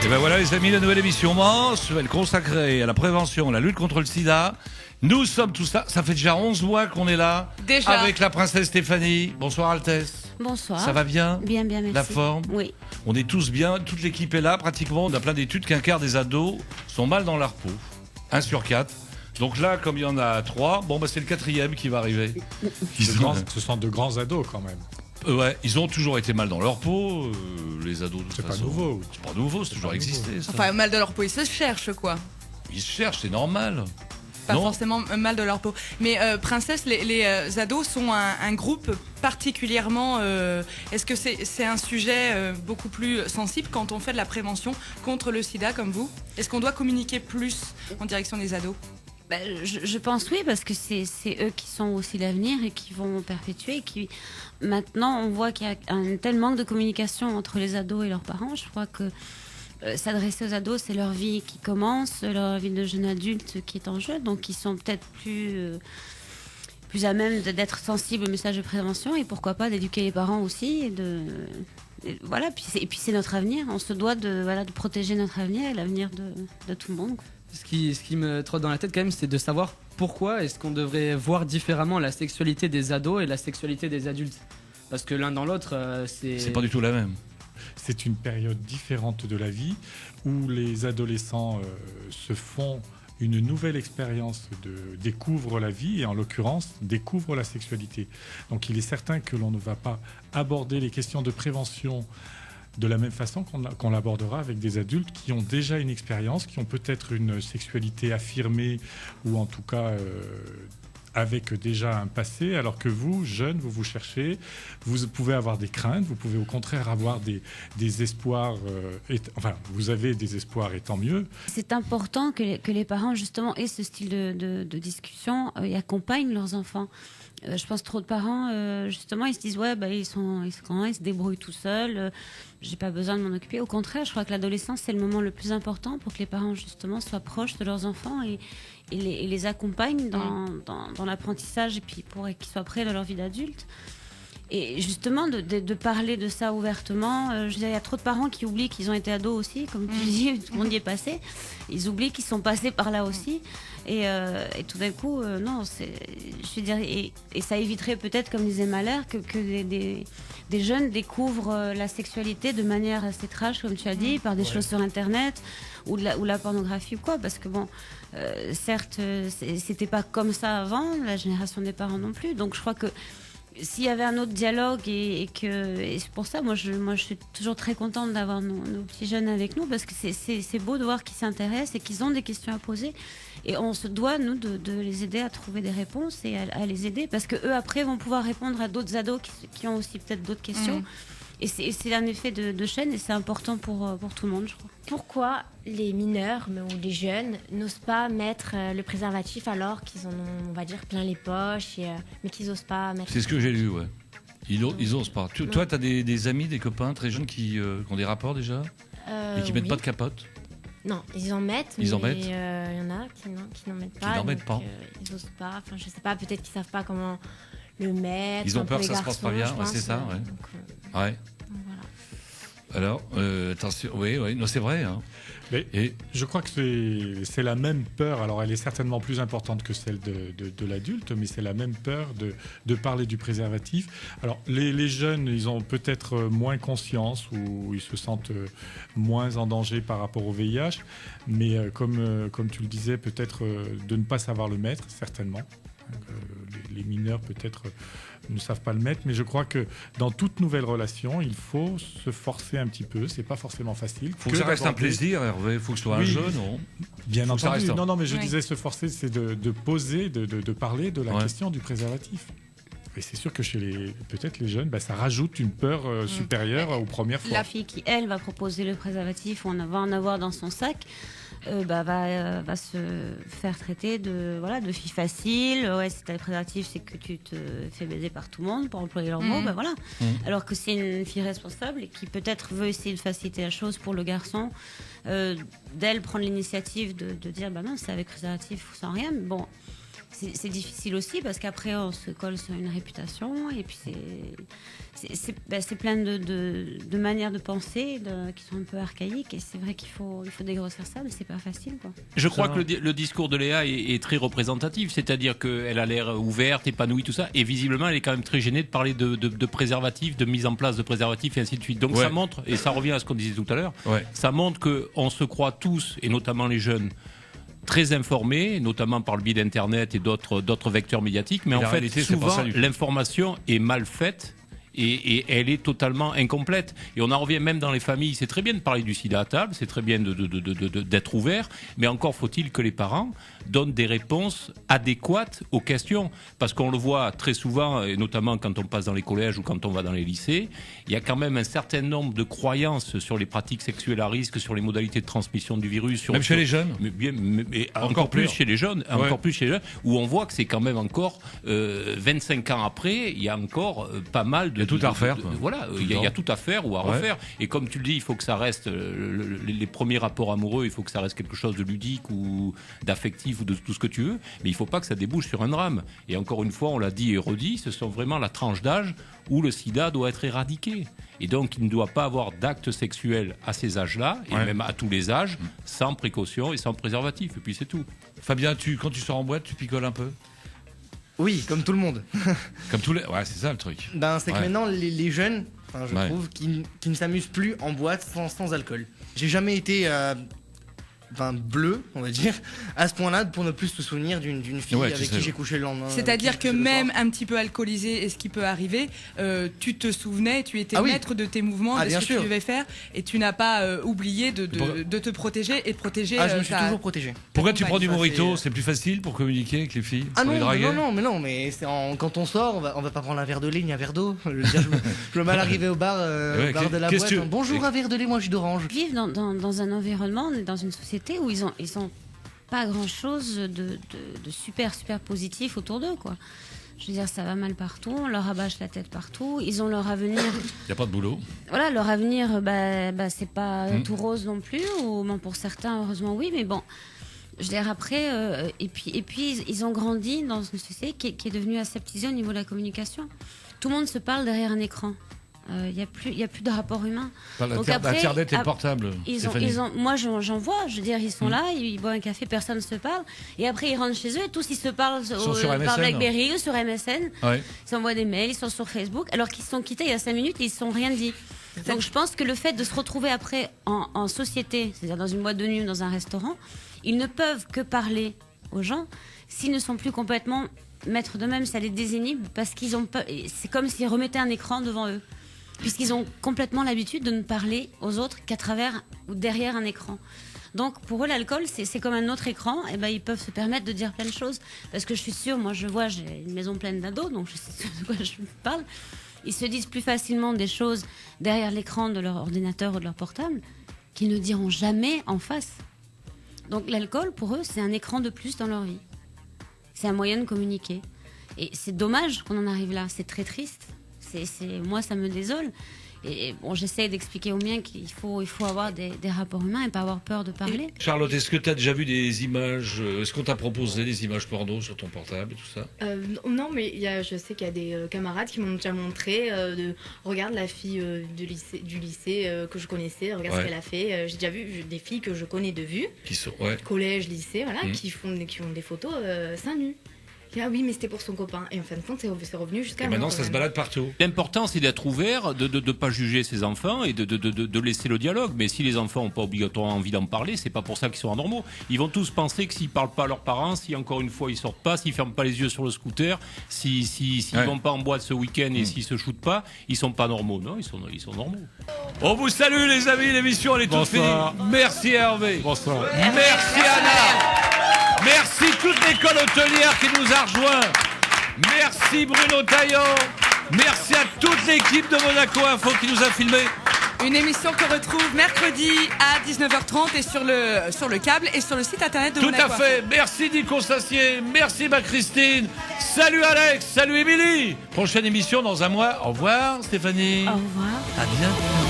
Et ben voilà les amis, la nouvelle émission mensuelle consacrée à la prévention, à la lutte contre le sida. Nous sommes tous là, ça fait déjà 11 mois qu'on est là, Déjà. avec la princesse Stéphanie. Bonsoir Altesse. Bonsoir. Ça va bien? Bien, merci. La forme? Oui. On est tous bien, toute l'équipe est là pratiquement. On a plein d'études qu'un quart des ados sont mal dans leur peau. 1 sur 4. Donc là, comme il y en a 3, bon bah c'est le 4e qui va arriver. Ce sont de grands ados quand même. Ouais, ils ont toujours été mal dans leur peau, les ados de toute C'est pas façon. nouveau. C'est pas nouveau, c'est toujours pas existé. Ça. Enfin, mal de leur peau, ils se cherchent, quoi. Ils se cherchent, c'est normal. Pas Non. forcément mal de leur peau. Mais Princesse, les ados sont un groupe particulièrement... Est-ce que c'est un sujet beaucoup plus sensible quand on fait de la prévention contre le sida comme vous? Est-ce qu'on doit communiquer plus en direction des ados? Je pense oui, parce que c'est eux qui sont aussi l'avenir et qui vont perpétuer. Maintenant, on voit qu'il y a un tel manque de communication entre les ados et leurs parents. Je crois que s'adresser aux ados, c'est leur vie qui commence, leur vie de jeune adulte qui est en jeu. Donc, ils sont peut-être plus à même d'être sensibles au message de prévention et pourquoi pas d'éduquer les parents aussi. Voilà, et puis c'est notre avenir. On se doit de protéger notre avenir et l'avenir de tout le monde. Ce qui me trotte dans la tête quand même, c'est de savoir pourquoi est-ce qu'on devrait voir différemment la sexualité des ados et la sexualité des adultes. Parce que l'un dans l'autre, C'est pas du tout la même. C'est une période différente de la vie où les adolescents se font une nouvelle expérience, découvrent la vie et en l'occurrence découvrent la sexualité. Donc il est certain que l'on ne va pas aborder les questions de prévention de la même façon qu'on l'abordera avec des adultes qui ont déjà une expérience, qui ont peut-être une sexualité affirmée ou en tout cas avec déjà un passé, alors que vous, jeunes, vous cherchez, vous pouvez avoir des craintes, vous pouvez au contraire avoir des espoirs, enfin vous avez des espoirs et tant mieux. C'est important que les parents justement aient ce style de discussion et accompagnent leurs enfants. Je pense trop de parents, justement, ils se disent ouais, ils se débrouillent tout seuls, j'ai pas besoin de m'en occuper. Au contraire, je crois que l'adolescence c'est le moment le plus important pour que les parents justement soient proches de leurs enfants et les accompagnent dans l'apprentissage et puis pour qu'ils soient prêts dans leur vie d'adulte. Et justement, de parler de ça ouvertement, je veux dire, il y a trop de parents qui oublient qu'ils ont été ados aussi, comme tu dis, tout le monde y est passé. Ils oublient qu'ils sont passés par là aussi. Et tout d'un coup, non, je veux dire, et ça éviterait peut-être, comme disait Mahler, que des jeunes découvrent la sexualité de manière assez trash, comme tu as dit, par des choses sur Internet ou la pornographie ou quoi. Parce que bon, certes, c'était pas comme ça avant, la génération des parents non plus. Donc je crois que s'il y avait un autre dialogue et c'est pour ça, moi je suis toujours très contente d'avoir nos petits jeunes avec nous parce que c'est beau de voir qu'ils s'intéressent et qu'ils ont des questions à poser et on se doit nous de les aider à trouver des réponses et à les aider parce que eux après vont pouvoir répondre à d'autres ados qui ont aussi peut-être d'autres questions. Et c'est un effet de chaîne et c'est important pour tout le monde, je crois. Pourquoi les mineurs ou les jeunes n'osent pas mettre le préservatif alors qu'ils en ont, on va dire, plein les poches, mais qu'ils n'osent pas mettre... C'est ce que j'ai lu, ouais. Ils osent pas. Toi, tu as des amis, des copains très jeunes qui ont des rapports déjà et qui mettent pas de capote? Non, ils en mettent, mais il y en a qui n'en mettent pas. Qui n'en mettent pas. Ils n'osent pas, enfin je sais pas, peut-être qu'ils savent pas comment le mettre. Ils ont peur que ça se passe pas bien, c'est ça, ouais. Donc, ouais. voilà. Alors, attention, oui, non, c'est vrai. Hein. Mais je crois que c'est la même peur. Alors, elle est certainement plus importante que celle de l'adulte, mais c'est la même peur de parler du préservatif. Alors, les jeunes, ils ont peut-être moins conscience ou ils se sentent moins en danger par rapport au VIH, mais comme tu le disais, peut-être de ne pas savoir le mettre, certainement. Les mineurs, peut-être, ne savent pas le mettre, mais je crois que dans toute nouvelle relation, il faut se forcer un petit peu. C'est pas forcément facile. Il faut que ça reste un plaisir, Hervé. Il faut que ce soit un jeu, non? Bien entendu. Non, mais je Oui. disais se forcer, c'est de poser, de parler de la question du préservatif. Et c'est sûr que chez peut-être les jeunes, ça rajoute une peur supérieure aux premières fois. La fille qui, elle, va proposer le préservatif, on va en avoir dans son sac, va se faire traiter de fille facile. Ouais, si t'as le préservatif, c'est que tu te fais baiser par tout le monde, pour employer leurs mots. Voilà. Alors que c'est une fille responsable et qui peut-être veut essayer de faciliter la chose pour le garçon, d'elle prendre l'initiative de dire non, c'est avec préservatif ou sans rien. Mais bon. c'est difficile aussi parce qu'après on se colle sur une réputation et puis c'est plein de manières de penser qui sont un peu archaïques et c'est vrai qu'il faut dégrossir ça mais c'est pas facile quoi. Je crois que le discours de Léa est très représentatif, c'est-à-dire qu'elle a l'air ouverte, épanouie, tout ça, et visiblement elle est quand même très gênée de parler de préservatifs, de mise en place de préservatifs et ainsi de suite. Donc ça montre, et ça revient à ce qu'on disait tout à l'heure, ça montre qu'on se croit tous, et notamment les jeunes, très informés, notamment par le biais d'Internet et d'autres vecteurs médiatiques, mais en fait, souvent, l'information est mal faite et elle est totalement incomplète. Et on en revient même dans les familles. C'est très bien de parler du sida à table, c'est très bien d'être ouvert, mais encore faut-il que les parents donnent des réponses adéquates aux questions. Parce qu'on le voit très souvent, et notamment quand on passe dans les collèges ou quand on va dans les lycées, il y a quand même un certain nombre de croyances sur les pratiques sexuelles à risque, sur les modalités de transmission du virus. Même chez les jeunes. Mais encore plus chez les jeunes, encore plus chez les jeunes, où on voit que c'est quand même encore 25 ans après, il y a encore pas mal de... Il y a tout à refaire. Voilà, il y a tout à faire ou à refaire. Et comme tu le dis, il faut que ça reste, les premiers rapports amoureux, il faut que ça reste quelque chose de ludique ou d'affectif ou de tout ce que tu veux, mais il ne faut pas que ça débouche sur un drame. Et encore une fois, on l'a dit et redit, ce sont vraiment la tranche d'âge où le sida doit être éradiqué. Et donc, il ne doit pas avoir d'actes sexuels à ces âges-là, et même à tous les âges, sans précaution et sans préservatif. Et puis c'est tout. Fabien, quand tu sors en boîte, tu picoles un peu ? Oui, comme tout le monde. Comme tous les... Ouais, c'est ça le truc. C'est que maintenant, les jeunes, je trouve, qui ne s'amusent plus en boîte sans alcool. J'ai jamais été... bleu, on va dire, à ce point-là, pour ne plus se souvenir d'une fille avec qui j'ai couché le lendemain. C'est-à-dire que même un petit peu alcoolisé, et ce qui peut arriver, tu te souvenais, tu étais maître de tes mouvements, de ce que tu devais faire, et tu n'as pas oublié de te protéger et de protéger. Je me suis toujours protégé. Pourquoi tu prends du mojito ? C'est plus facile pour communiquer avec les filles, pour les draguer ? Mais quand on sort, on va pas prendre un verre de lait ni un verre d'eau. Je veux mal arriver au bar de la boîte. Bonjour, un verre de lait, moi jus d'orange. Vivre dans un environnement, on est dans une société où ils ont pas grand chose de super positif autour d'eux quoi. Je veux dire ça va mal partout, on leur rabâche la tête partout, ils ont leur avenir. Il y a pas de boulot. Voilà leur avenir, c'est pas tout rose non plus ou bon, pour certains heureusement oui mais bon. Je veux dire après et puis ils ont grandi dans une société qui est devenue aseptisée au niveau de la communication. Tout le monde se parle derrière un écran. Il y a plus de rapport humain. Internet et le portable. Moi j'en vois, je veux dire ils sont là, ils boivent un café, personne ne se parle et après ils rentrent chez eux et tous ils se parlent par BlackBerry ou sur MSN. Ils s'envoient des mails, ils sont sur Facebook alors qu'ils se sont quittés il y a 5 minutes et ils se sont rien dit. Donc je pense que le fait de se retrouver après en société, c'est-à-dire dans une boîte de nuit ou dans un restaurant, ils ne peuvent que parler aux gens s'ils ne sont plus complètement maîtres d'eux-mêmes, ça les désinhibe parce qu'ils ont pas, c'est comme s'ils remettaient un écran devant eux. Puisqu'ils ont complètement l'habitude de ne parler aux autres qu'à travers ou derrière un écran. Donc pour eux l'alcool c'est comme un autre écran et ils peuvent se permettre de dire plein de choses parce que je suis sûre, moi j'ai une maison pleine d'ados donc je sais de quoi je parle. Ils se disent plus facilement des choses derrière l'écran de leur ordinateur ou de leur portable qu'ils ne diront jamais en face. Donc l'alcool pour eux c'est un écran de plus dans leur vie. C'est un moyen de communiquer et c'est dommage qu'on en arrive là, c'est très triste. Moi, ça me désole. Et bon, j'essaie d'expliquer aux miens qu'il faut avoir des rapports humains et pas avoir peur de parler. Charlotte, est-ce que tu as déjà vu des images est-ce qu'on t'a proposé des images porno sur ton portable et tout ça Non, mais je sais qu'il y a des camarades qui m'ont déjà montré regarde la fille du lycée que je connaissais, regarde ce qu'elle a fait. J'ai déjà vu des filles que je connais de vue, qui sont, collège, lycée, voilà, qui ont des photos seins nus. Ah oui, mais c'était pour son copain. Et en fin de compte, c'est revenu jusqu'à... Et maintenant, ça se balade partout. L'important, c'est d'être ouvert, de ne pas juger ses enfants et de laisser le dialogue. Mais si les enfants n'ont pas obligatoirement envie d'en parler, c'est pas pour ça qu'ils sont anormaux. Ils vont tous penser que s'ils parlent pas à leurs parents, si encore une fois ils sortent pas, s'ils ferment pas les yeux sur le scooter, s'ils vont pas en boîte ce week-end et s'ils se shootent pas, ils sont pas normaux. Non, ils sont normaux. On vous salue les amis, l'émission elle est toute finie. Merci Hervé. Bonsoir. Merci Anna. Merci toute l'école hôtelière qui nous a rejoints. Merci Bruno Taillon. Merci à toute l'équipe de Monaco Info qui nous a filmés. Une émission qu'on retrouve mercredi à 19h30 et sur le câble et sur le site internet de Monaco. Tout à fait. Merci Nico Sassier. Merci ma Christine. Salut Alex. Salut Émilie. Prochaine émission dans un mois. Au revoir Stéphanie. Au revoir. À bientôt.